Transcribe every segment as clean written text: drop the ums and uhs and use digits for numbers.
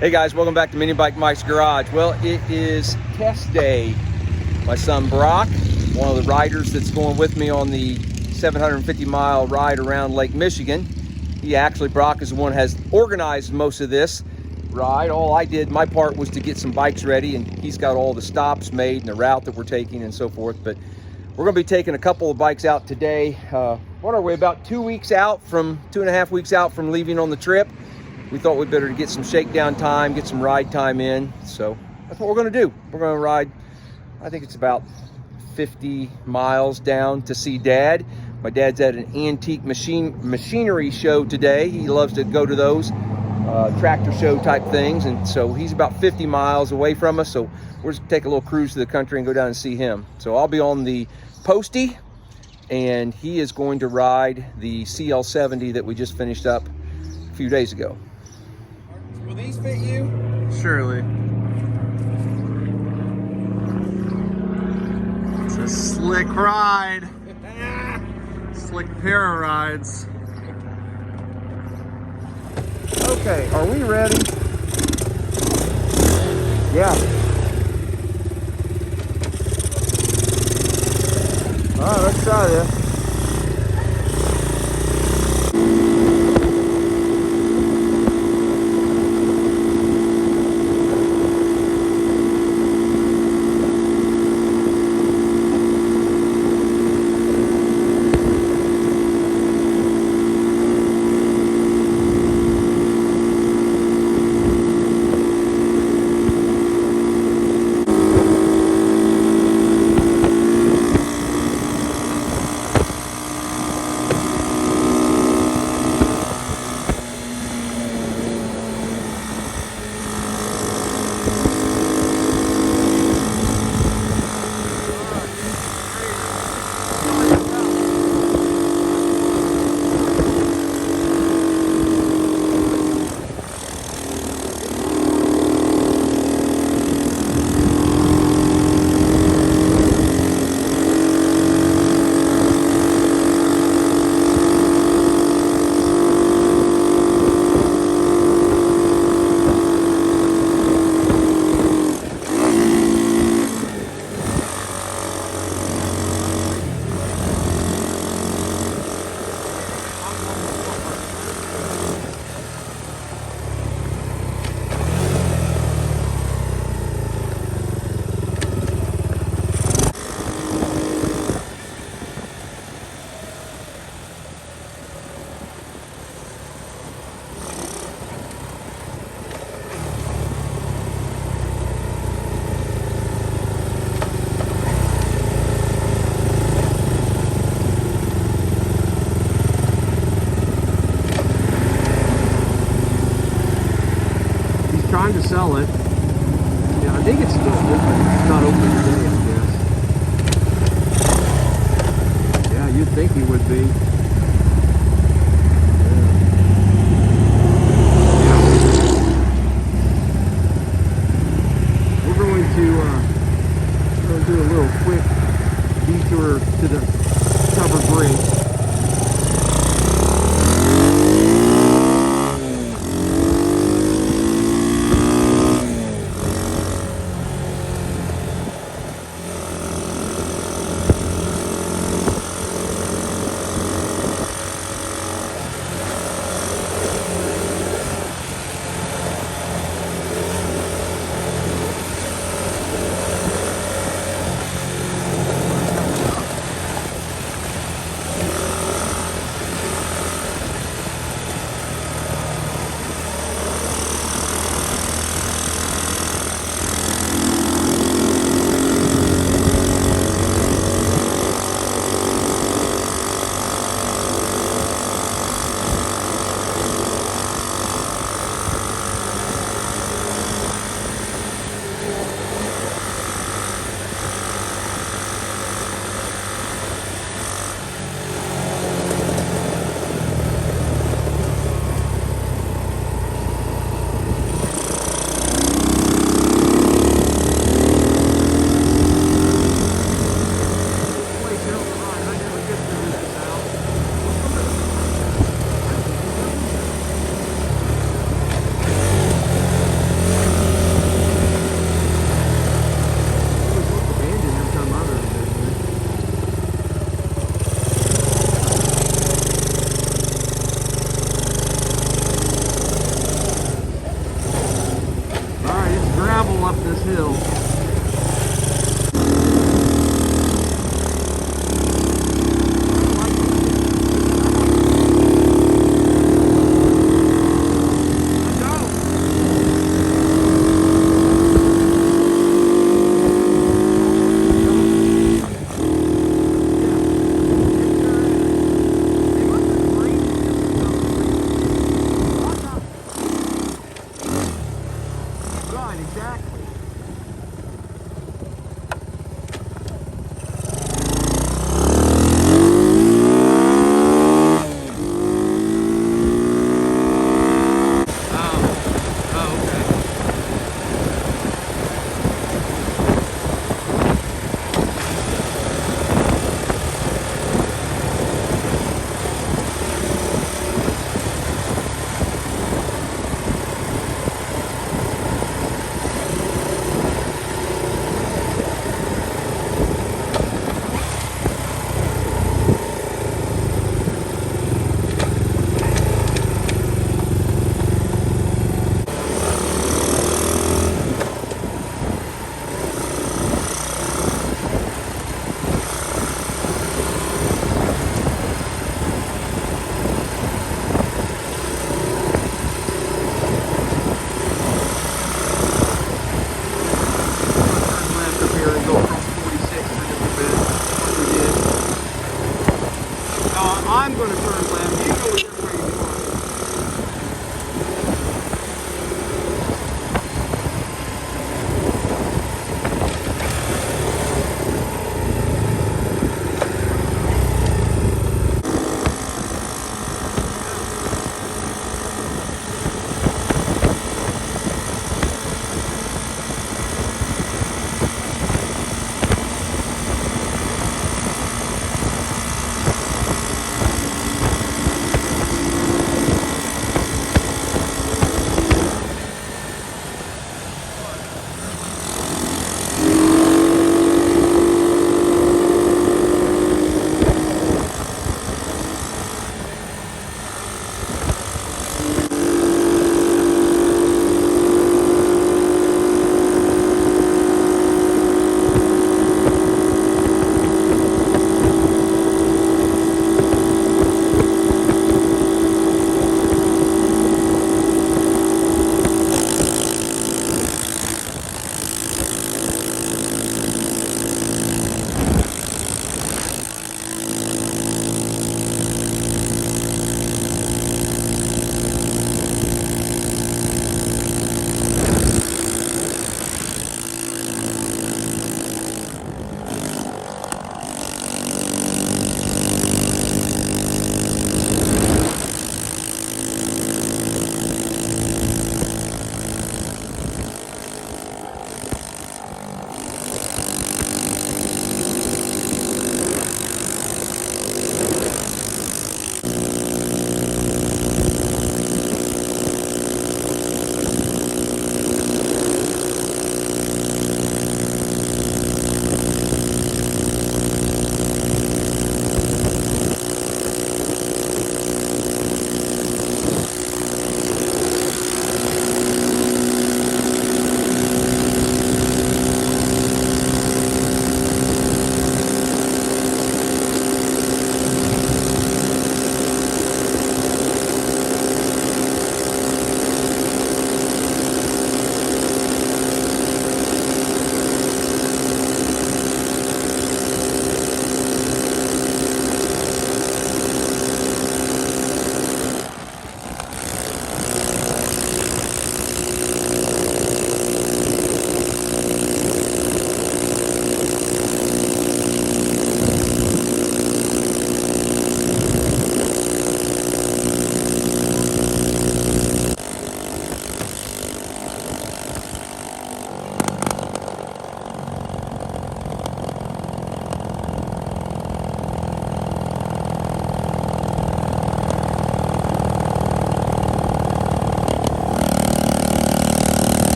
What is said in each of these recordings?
Hey guys, welcome back to Mini Bike Mike's Garage. Well, it is test day. My son Brock, one of the riders that's going with me on the 750-mile ride around Lake Michigan. Brock is the one who has organized most of this ride. All I did, my part was to get some bikes ready, and he's got all the stops made and the route that we're taking and so forth. But we're going to be taking a couple of bikes out today. What are we, about 2.5 weeks out from leaving on the trip? We thought we'd better get some shakedown time, get some ride time in. So that's what we're going to do. We're going to ride, I think it's about 50 miles down to see Dad. My dad's at an antique machinery show today. He loves to go to those tractor show type things. And so he's about 50 miles away from us. So we're just going to take a little cruise to the country and go down and see him. So I'll be on the Posty, and he is going to ride the CL70 that we just finished up a few days ago. Will these fit you? Surely. It's a slick ride. Slick pair of rides. Okay, are we ready? Yeah. All right, let's try this. Trying to sell it. Yeah, I think it's still open. It's not open today, I guess. Yeah, you'd think he would be. We're going to do a little quick detour to the covered bridge. pull up this hill. Exactly.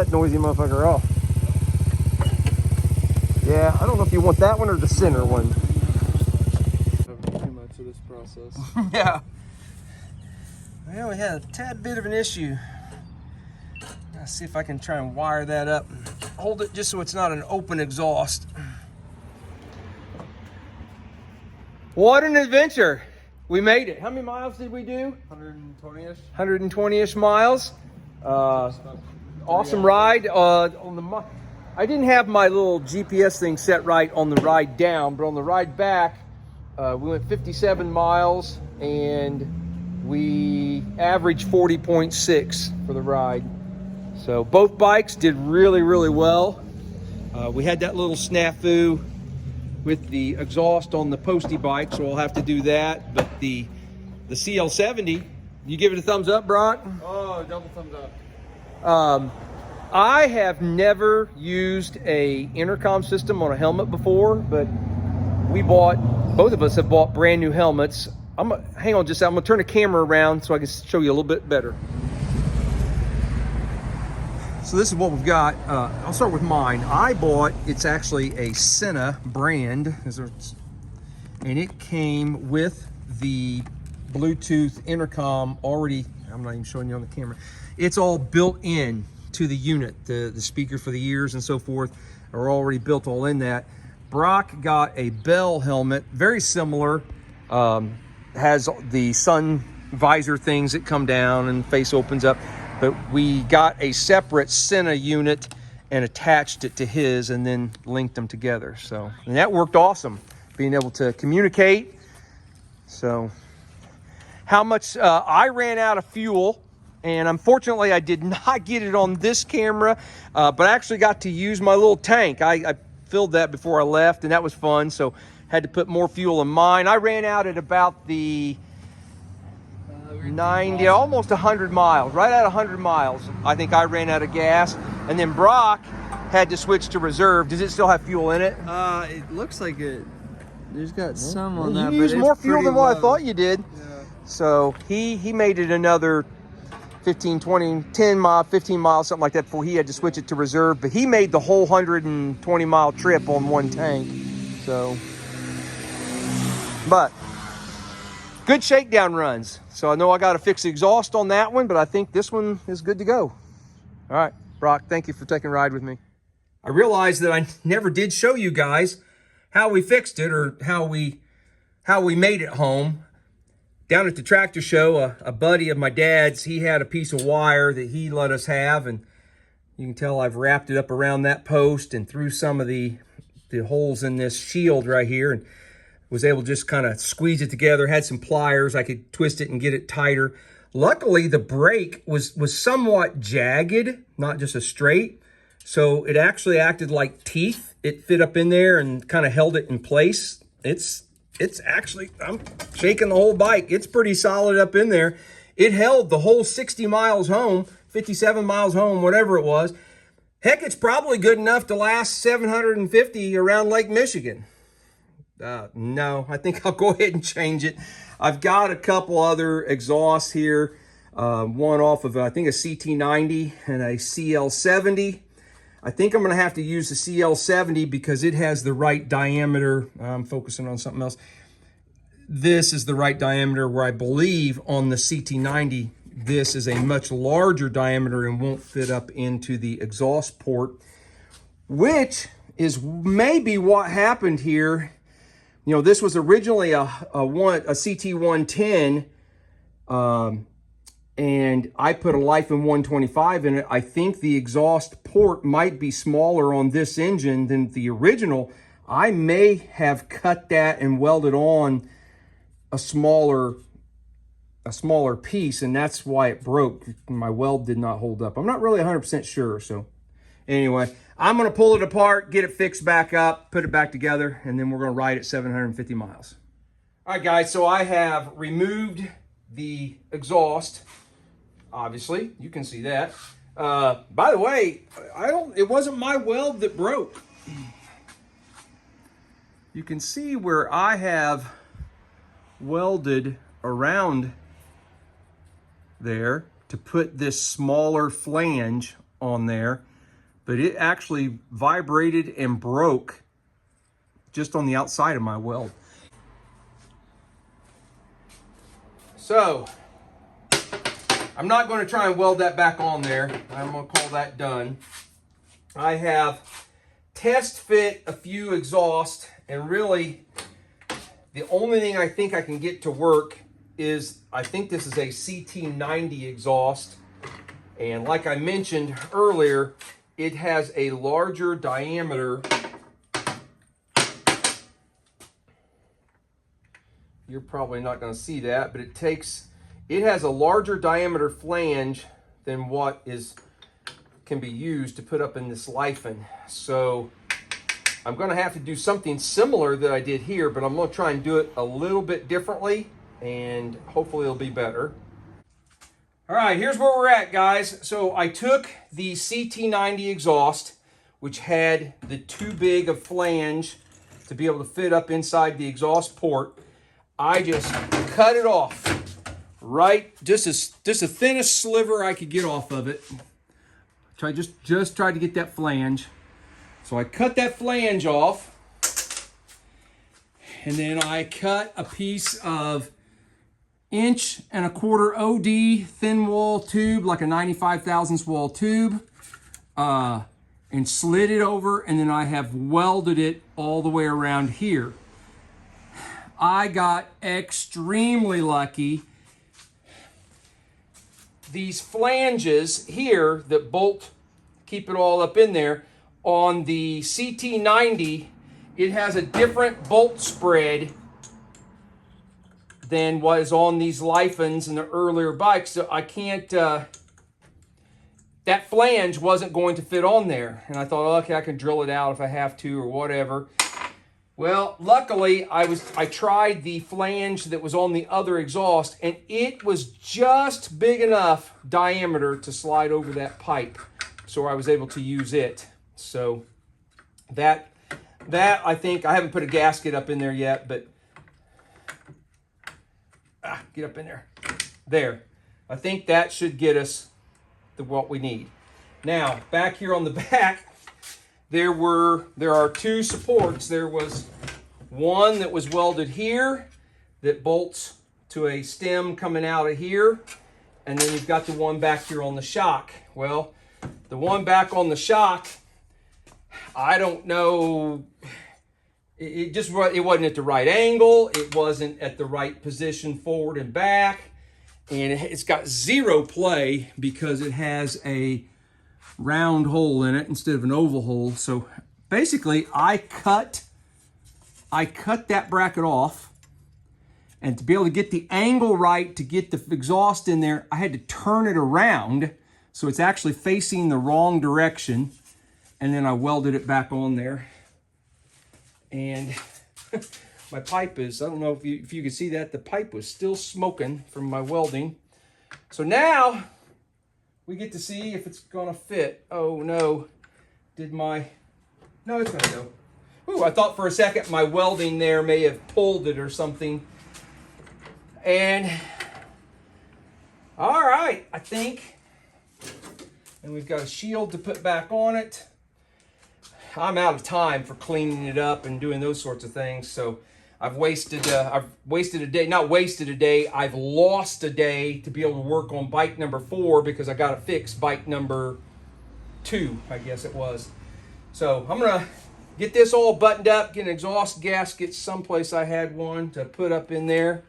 that noisy motherfucker off. Yeah, I don't know if you want that one or the center one. Too much of this process. Yeah. Well, we had a tad bit of an issue. Let's see if I can try and wire that up. Hold it just so it's not an open exhaust. What an adventure. We made it. How many miles did we do? 120-ish. 120-ish miles. Awesome ride. I didn't have my little GPS thing set right on the ride down, but on the ride back, we went 57 miles and we averaged 40.6 for the ride. So both bikes did really, really well. We had that little snafu with the exhaust on the Posty bike, so we'll have to do that. But the CL70, you give it a thumbs up, Brock? Oh, double thumbs up. I have never used a intercom system on a helmet before, but both of us have bought brand new helmets. Hang on just a second, I'm gonna turn the camera around so I can show you a little bit better. So this is what we've got. I'll start with mine. It's actually a Sena brand, and it came with the Bluetooth intercom already. I'm not even showing you on the camera. It's all built in to the unit. The speaker for the ears and so forth are already built all in that. Brock got a Bell helmet, very similar. Has the sun visor things that come down and face opens up. But we got a separate Sena unit and attached it to his and then linked them together. So, and that worked awesome, being able to communicate. So, how much I ran out of fuel, and unfortunately I did not get it on this camera, but I actually got to use my little tank. I filled that before I left, and that was fun. So, had to put more fuel in mine. I ran out at about the 90, almost 100 miles, right at 100 miles. I think I ran out of gas, and then Brock had to switch to reserve. Does it still have fuel in it? It looks like it. There's got some on that. You used more fuel than what I thought you did. Yeah. So he made it another 15, 20, 10 miles, 15 miles, something like that before he had to switch it to reserve. But he made the whole 120 mile trip on one tank. So, but good shakedown runs. So I know I got to fix the exhaust on that one, but I think this one is good to go. All right, Brock, thank you for taking a ride with me. I realized that I never did show you guys how we fixed it or how we made it home. Down at the tractor show, a buddy of my dad's, he had a piece of wire that he let us have, and you can tell I've wrapped it up around that post and through some of the holes in this shield right here, and was able to just kind of squeeze it together. Had some pliers, I could twist it and get it tighter. Luckily, the brake was somewhat jagged, not just a straight. So it actually acted like teeth. It fit up in there and kind of held it in place. It's actually, I'm shaking the whole bike. It's pretty solid up in there. It held the whole 60 miles home, 57 miles home, whatever it was. Heck, it's probably good enough to last 750 around Lake Michigan. No, I think I'll go ahead and change it. I've got a couple other exhausts here. One off of, I think, a CT90 and a CL70. I think I'm going to have to use the CL70 because it has the right diameter. I'm focusing on something else. This is the right diameter, where I believe on the CT90, this is a much larger diameter and won't fit up into the exhaust port, which is maybe what happened here. You know, this was originally a CT110, and I put a Life in 125 in it. I think the exhaust port might be smaller on this engine than the original. I may have cut that and welded on a smaller piece, and that's why it broke. My weld did not hold up. I'm not really 100% sure, so anyway, I'm going to pull it apart, get it fixed back up, put it back together, and then we're going to ride it 750 miles. All right, guys, so I have removed the exhaust. Obviously, you can see that. By the way, it wasn't my weld that broke. You can see where I have welded around there to put this smaller flange on there. but it actually vibrated and broke just on the outside of my weld. So I'm not going to try and weld that back on there. I'm going to call that done. I have test fit a few exhausts, and really the only thing I think I can get to work is, I think this is a CT90 exhaust. And like I mentioned earlier, it has a larger diameter. You're probably not going to see that, but it has a larger diameter flange than what can be used to put up in this Lifen. So I'm going to have to do something similar that I did here, but I'm going to try and do it a little bit differently, and hopefully it'll be better. All right, here's where we're at, guys. So I took the CT90 exhaust, which had the too big of flange to be able to fit up inside the exhaust port. I just cut it off, right? Just the thinnest sliver I could get off of it. Just tried to get that flange. So I cut that flange off, and then I cut a piece of 1.25" OD thin wall tube, like a 95 thousandths wall tube, and slid it over, and then I have welded it all the way around here. I got extremely lucky. These flanges here that keep it all up in there, on the CT90, it has a different bolt spread than what is on these Lifens and the earlier bikes. So I can't, that flange wasn't going to fit on there. And I thought, oh, okay, I can drill it out if I have to or whatever. Well, luckily, I tried the flange that was on the other exhaust, and it was just big enough diameter to slide over that pipe. So I was able to use it. So that I think, I haven't put a gasket up in there yet, but get up in there. There. I think that should get us what we need. Now, back here on the back, there are two supports. There was one that was welded here that bolts to a stem coming out of here, and then you've got the one back here on the shock. Well, the one back on the shock, I don't know, it wasn't at the right angle, it wasn't at the right position forward and back, and it's got zero play because it has a round hole in it instead of an oval hole. So basically I cut that bracket off, and to be able to get the angle right to get the exhaust in there, I had to turn it around so it's actually facing the wrong direction, and then I welded it back on there. And my pipe is, I don't know if you can see that, the pipe was still smoking from my welding. So now we get to see if it's gonna fit. Oh no, no, it's gonna go. Ooh, I thought for a second my welding there may have pulled it or something. And all right, I think. And we've got a shield to put back on it. I'm out of time for cleaning it up and doing those sorts of things. So I've wasted a day, not wasted a day, I've lost a day to be able to work on bike number 4 because I got to fix bike number 2, I guess it was. So I'm gonna get this all buttoned up, get an exhaust gasket someplace I had one to put up in there,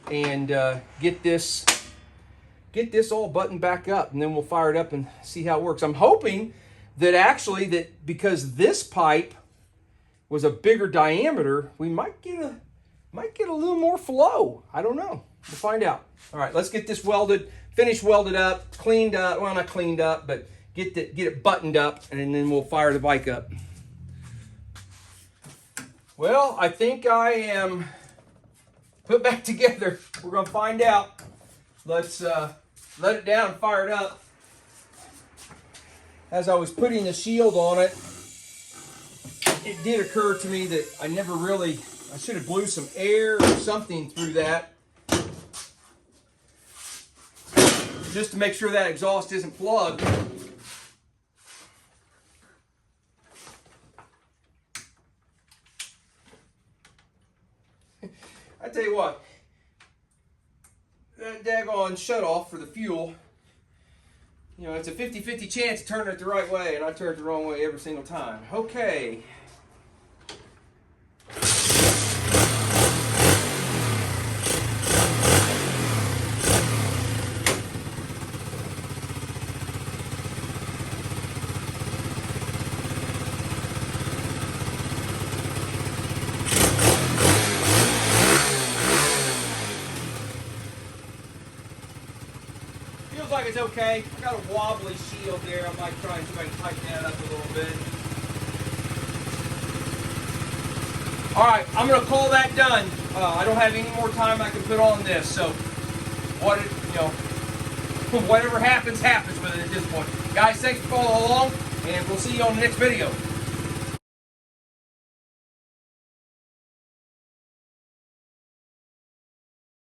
and get this all buttoned back up, and then we'll fire it up and see how it works. I'm hoping that actually because this pipe was a bigger diameter, we might get a little more flow. I don't know. We'll find out. All right, let's get this welded up, cleaned up. Well, not cleaned up, but get it buttoned up, and then we'll fire the bike up. Well, I think I am put back together. We're gonna find out. Let's let it down and fire it up. As I was putting the shield on it, it did occur to me that I should have blew some air or something through that, just to make sure that exhaust isn't plugged. I tell you what, that daggone shutoff for the fuel, you know, it's a 50-50 chance of turning it the right way, and I turn it the wrong way every single time. Okay. Feels like it's okay. I got a wobbly shield there. I might try and see if I can tighten that up a little bit. All right, I'm gonna call that done. I don't have any more time I can put on this, so whatever happens, happens with it at this point. Guys, thanks for following along, and we'll see you on the next video.